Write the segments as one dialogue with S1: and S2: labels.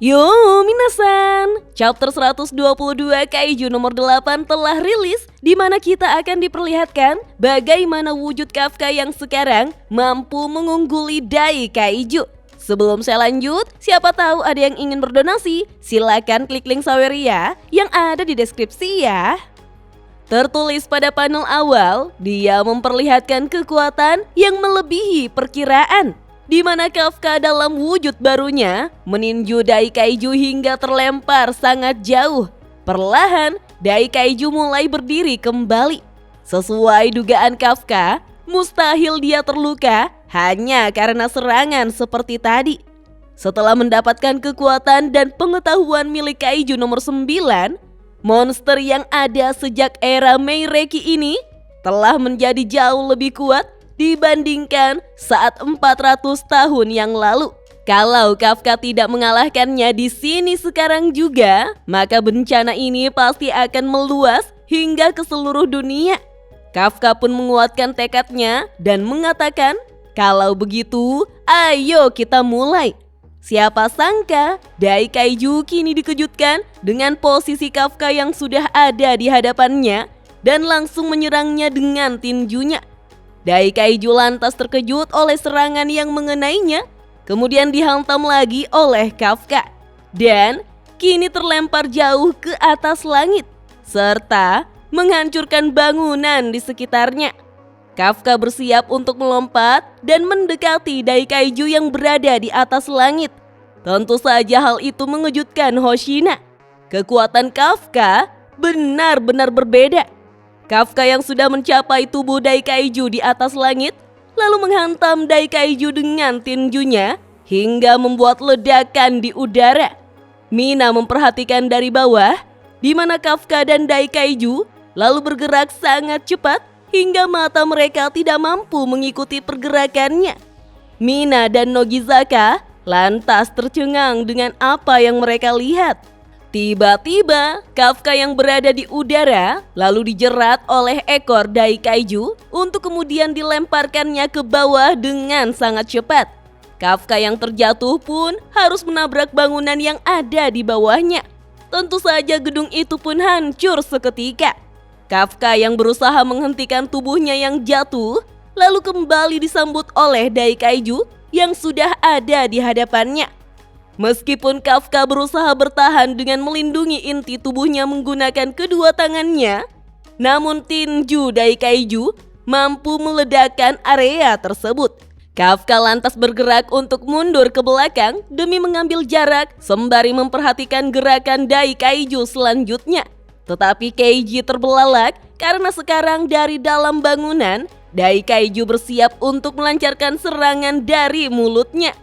S1: Yo minasan, chapter 122 Kaiju nomor 8 telah rilis, di mana kita akan diperlihatkan bagaimana wujud Kafka yang sekarang mampu mengungguli Dai Kaiju. Sebelum saya lanjut, siapa tahu ada yang ingin berdonasi, silakan klik link Saweria yang ada di deskripsi ya. Tertulis pada panel awal, dia memperlihatkan kekuatan yang melebihi perkiraan, di mana Kafka dalam wujud barunya meninju Dai Kaiju hingga terlempar sangat jauh. Perlahan, Dai Kaiju mulai berdiri kembali. Sesuai dugaan Kafka, mustahil dia terluka hanya karena serangan seperti tadi. Setelah mendapatkan kekuatan dan pengetahuan milik Kaiju nomor 9, monster yang ada sejak era Meireki ini telah menjadi jauh lebih kuat dibandingkan saat 400 tahun yang lalu. Kalau Kafka tidak mengalahkannya di sini sekarang juga, maka bencana ini pasti akan meluas hingga ke seluruh dunia. Kafka pun menguatkan tekadnya dan mengatakan, kalau begitu, ayo kita mulai. Siapa sangka Dai Kaiju kini dikejutkan dengan posisi Kafka yang sudah ada di hadapannya dan langsung menyerangnya dengan tinjunya. Dai Kaiju lantas terkejut oleh serangan yang mengenainya, kemudian dihantam lagi oleh Kafka, dan kini terlempar jauh ke atas langit, serta menghancurkan bangunan di sekitarnya. Kafka bersiap untuk melompat dan mendekati Dai Kaiju yang berada di atas langit. Tentu saja hal itu mengejutkan Hoshina. Kekuatan Kafka benar-benar berbeda. Kafka yang sudah mencapai tubuh Dai Kaiju di atas langit, lalu menghantam Dai Kaiju dengan tinjunya hingga membuat ledakan di udara. Mina memperhatikan dari bawah, di mana Kafka dan Dai Kaiju lalu bergerak sangat cepat hingga mata mereka tidak mampu mengikuti pergerakannya. Mina dan Nogizaka lantas tercengang dengan apa yang mereka lihat. Tiba-tiba, Kafka yang berada di udara lalu dijerat oleh ekor Dai Kaiju untuk kemudian dilemparkannya ke bawah dengan sangat cepat. Kafka yang terjatuh pun harus menabrak bangunan yang ada di bawahnya. Tentu saja gedung itu pun hancur seketika. Kafka yang berusaha menghentikan tubuhnya yang jatuh lalu kembali disambut oleh Dai Kaiju yang sudah ada di hadapannya. Meskipun Kafka berusaha bertahan dengan melindungi inti tubuhnya menggunakan kedua tangannya, namun tinju Dai Kaiju mampu meledakkan area tersebut. Kafka lantas bergerak untuk mundur ke belakang demi mengambil jarak sembari memperhatikan gerakan Dai Kaiju selanjutnya. Tetapi Keiji terbelalak karena sekarang dari dalam bangunan, Dai Kaiju bersiap untuk melancarkan serangan dari mulutnya.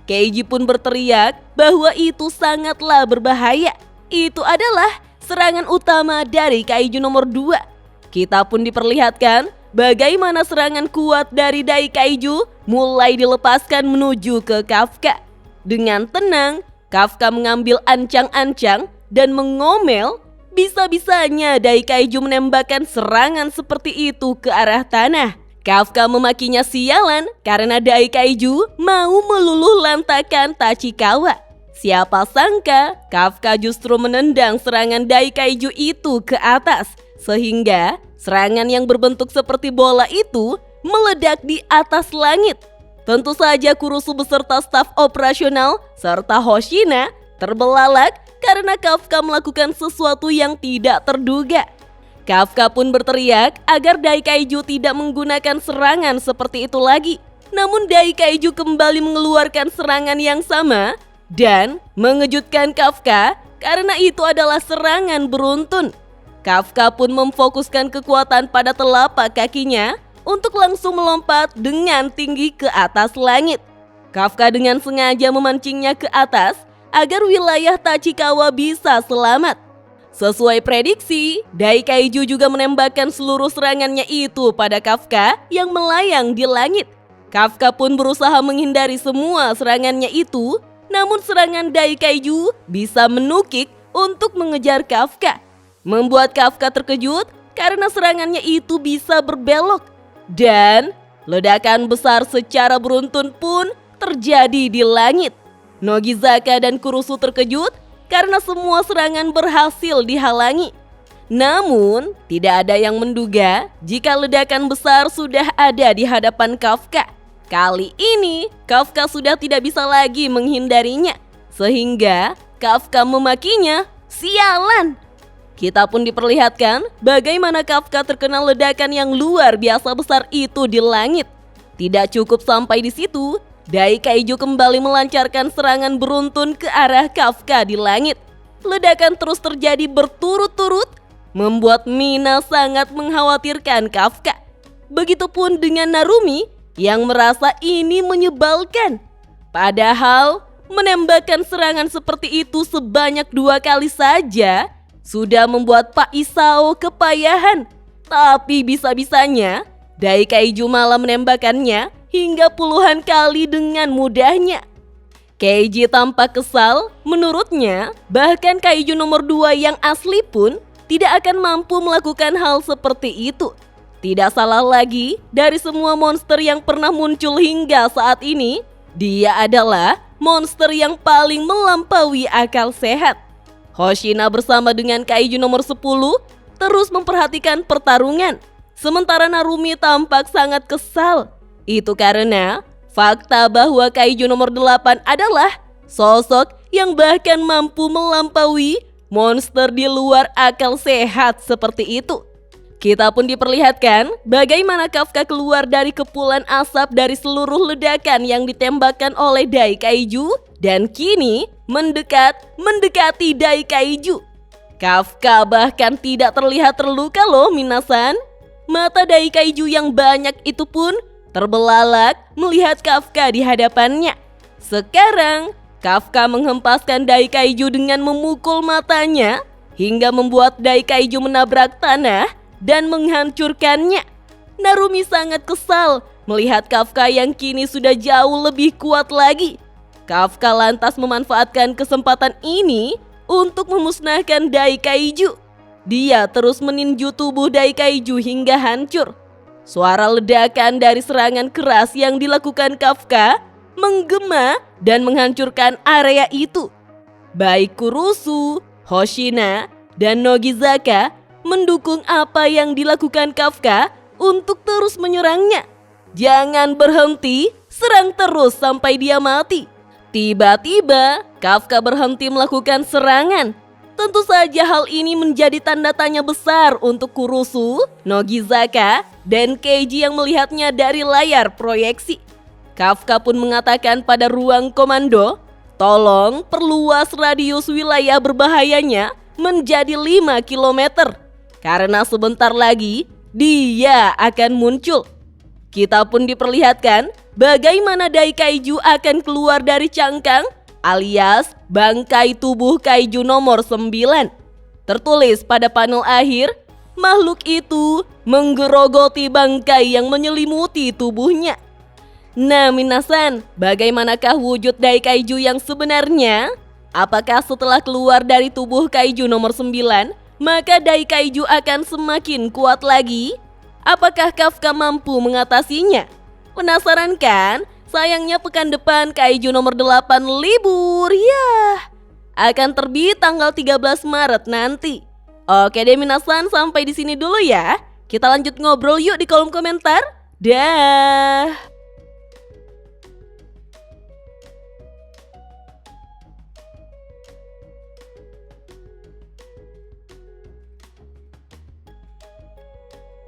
S1: Keiji pun berteriak bahwa itu sangatlah berbahaya. Itu adalah serangan utama dari Kaiju nomor 2. Kita pun diperlihatkan bagaimana serangan kuat dari Dai Kaiju mulai dilepaskan menuju ke Kafka. Dengan tenang, Kafka mengambil ancang-ancang dan mengomel. Bisa-bisanya Dai Kaiju menembakkan serangan seperti itu ke arah tanah. Kafka memakinya sialan karena Dai Kaiju mau meluluh lantakan Tachikawa. Siapa sangka Kafka justru menendang serangan Dai Kaiju itu ke atas, sehingga serangan yang berbentuk seperti bola itu meledak di atas langit. Tentu saja Kurusu beserta staf operasional serta Hoshina terbelalak karena Kafka melakukan sesuatu yang tidak terduga. Kafka pun berteriak agar Dai Kaiju tidak menggunakan serangan seperti itu lagi. Namun Dai Kaiju kembali mengeluarkan serangan yang sama dan mengejutkan Kafka karena itu adalah serangan beruntun. Kafka pun memfokuskan kekuatan pada telapak kakinya untuk langsung melompat dengan tinggi ke atas langit. Kafka dengan sengaja memancingnya ke atas agar wilayah Tachikawa bisa selamat. Sesuai prediksi, Dai Kaiju juga menembakkan seluruh serangannya itu pada Kafka yang melayang di langit. Kafka pun berusaha menghindari semua serangannya itu, namun serangan Dai Kaiju bisa menukik untuk mengejar Kafka. Membuat Kafka terkejut karena serangannya itu bisa berbelok. Dan ledakan besar secara beruntun pun terjadi di langit. Nogizaka dan Kurusu terkejut karena semua serangan berhasil dihalangi. Namun, tidak ada yang menduga jika ledakan besar sudah ada di hadapan Kafka. Kali ini, Kafka sudah tidak bisa lagi menghindarinya, sehingga Kafka memakinya, "Sialan!" Kita pun diperlihatkan bagaimana Kafka terkena ledakan yang luar biasa besar itu di langit. Tidak cukup sampai di situ, Daikaiju kembali melancarkan serangan beruntun ke arah Kafka di langit. Ledakan terus terjadi berturut-turut, membuat Mina sangat mengkhawatirkan Kafka. Begitupun dengan Narumi yang merasa ini menyebalkan. Padahal menembakkan serangan seperti itu sebanyak 2 kali saja sudah membuat Pak Isao kepayahan. Tapi bisa-bisanya Daikaiju malah menembakkannya hingga puluhan kali dengan mudahnya. Keiji tampak kesal. Menurutnya, bahkan kaiju nomor 2 yang asli pun tidak akan mampu melakukan hal seperti itu. Tidak salah lagi, dari semua monster yang pernah muncul hingga saat ini, dia adalah monster yang paling melampaui akal sehat. Hoshina bersama dengan kaiju nomor 10 terus memperhatikan pertarungan. Sementara Narumi tampak sangat kesal. Itu karena fakta bahwa kaiju nomor 8 adalah sosok yang bahkan mampu melampaui monster di luar akal sehat seperti itu. Kita pun diperlihatkan bagaimana Kafka keluar dari kepulan asap dari seluruh ledakan yang ditembakkan oleh Daikaiju dan kini mendekati Daikaiju. Kafka bahkan tidak terlihat terluka loh minasan. Mata Daikaiju yang banyak itu pun terbelalak melihat Kafka di hadapannya. Sekarang Kafka menghempaskan Daikaiju dengan memukul matanya hingga membuat Daikaiju menabrak tanah dan menghancurkannya. Narumi sangat kesal melihat Kafka yang kini sudah jauh lebih kuat lagi. Kafka lantas memanfaatkan kesempatan ini untuk memusnahkan Daikaiju. Dia terus meninju tubuh Daikaiju hingga hancur. Suara ledakan dari serangan keras yang dilakukan Kafka menggema dan menghancurkan area itu. Baik Kurusu, Hoshina, dan Nogizaka mendukung apa yang dilakukan Kafka untuk terus menyerangnya. Jangan berhenti, serang terus sampai dia mati. Tiba-tiba Kafka berhenti melakukan serangan. Tentu saja hal ini menjadi tanda tanya besar untuk Kurusu, Nogizaka, dan Keiji yang melihatnya dari layar proyeksi. Kafka pun mengatakan pada ruang komando, "Tolong perluas radius wilayah berbahayanya menjadi 5 km. Karena sebentar lagi dia akan muncul." Kita pun diperlihatkan bagaimana Daikaiju akan keluar dari cangkang alias bangkai tubuh kaiju nomor 9. Tertulis pada panel akhir, makhluk itu menggerogoti bangkai yang menyelimuti tubuhnya. Nah minasan, bagaimanakah wujud Daikaiju yang sebenarnya? Apakah setelah keluar dari tubuh kaiju nomor 9, maka Daikaiju akan semakin kuat lagi? Apakah Kafka mampu mengatasinya? Penasaran kan? Sayangnya pekan depan kaiju nomor 8 libur. Yah, akan terbit tanggal 13 Maret nanti. Oke deh minasan, sampai di sini dulu ya. Kita lanjut ngobrol yuk di kolom komentar. Dah.